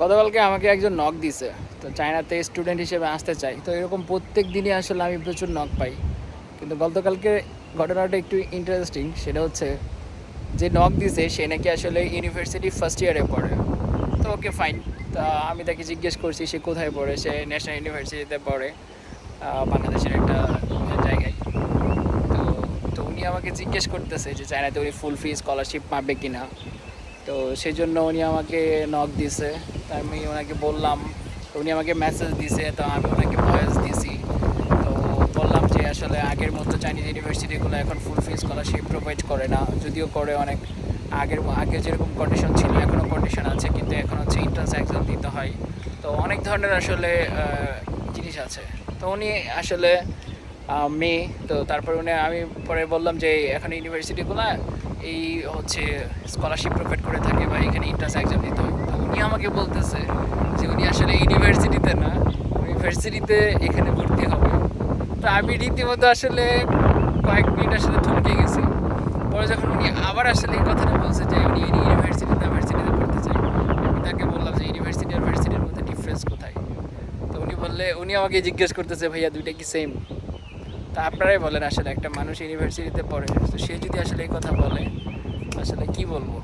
গতকালকে আমাকে একজন নক দিছে, তো চায়নাতে স্টুডেন্ট হিসেবে আসতে চাই। তো এরকম প্রত্যেক দিনই আসলে আমি প্রচুর নক পাই। কিন্তু গতকালকে ঘটনাটা একটু ইন্টারেস্টিং। সেটা হচ্ছে যে নক দিছে সে নাকি আসলে ইউনিভার্সিটি ফার্স্ট ইয়ারে পড়ে। তো ওকে ফাইন। তা আমি তাকে জিজ্ঞেস করছি সে কোথায় পড়ে। সে ন্যাশনাল ইউনিভার্সিটিতে পড়ে, বাংলাদেশের একটা জায়গায়। তো তো উনি আমাকে জিজ্ঞেস করতেছে যে চায়নাতে উনি ফুল ফি স্কলারশিপ পাবে কিনা। তো সেই জন্য উনি আমাকে নক দিছে। তো আমি ওনাকে বললাম, তো উনি আমাকে মেসেজ দিছে, তো আমি ওনাকে ভয়েস দিছি। তো বললাম যে আসলে আগের মতো চাইনিজ ইউনিভার্সিটিগুলো এখন ফুল ফি স্কলারশিপ প্রোভাইড করে না, যদিও করে অনেক। আগে যেরকম কন্ডিশন ছিল এখনও কন্ডিশন আছে, কিন্তু এখন হচ্ছে এন্ট্রান্স এক্সাম দিতে হয়। তো অনেক ধরনের আসলে জিনিস আছে। তো উনি আসলে মেয়ে। তো তারপর আমি পরে বললাম যে এখন ইউনিভার্সিটিগুলো এই হচ্ছে স্কলারশিপ প্রোভাইড করে থাকে বা এখানে এন্ট্রান্স এক্সাম দিতে হয়। তো উনি আমাকে বলতেছে যে উনি আসলে ইউনিভার্সিটিতে না, ইউনিভার্সিটিতে এখানে ভর্তি হবে। তো আমি রীতিমতো আসলে কয়েক মিনিট আসলে থমকে গেছি। পরে যখন উনি আবার আসলে এই কথাটা বলছে যে উনি ইউনিভার্সিটিতে পড়তে চাই, আমি তাকে বললাম যে ইউনিভার্সিটি আর ভার্সিটির মধ্যে ডিফারেন্স কোথায়। তো উনি আমাকে জিজ্ঞেস করতেছে ভাইয়া দুইটা কি সেম। তা আপনারাই বলেন আসলে একটা মানুষ ইউনিভার্সিটিতে পড়ে, তো সে যদি আসলে এই কথা বলে আসলে কি বলবো।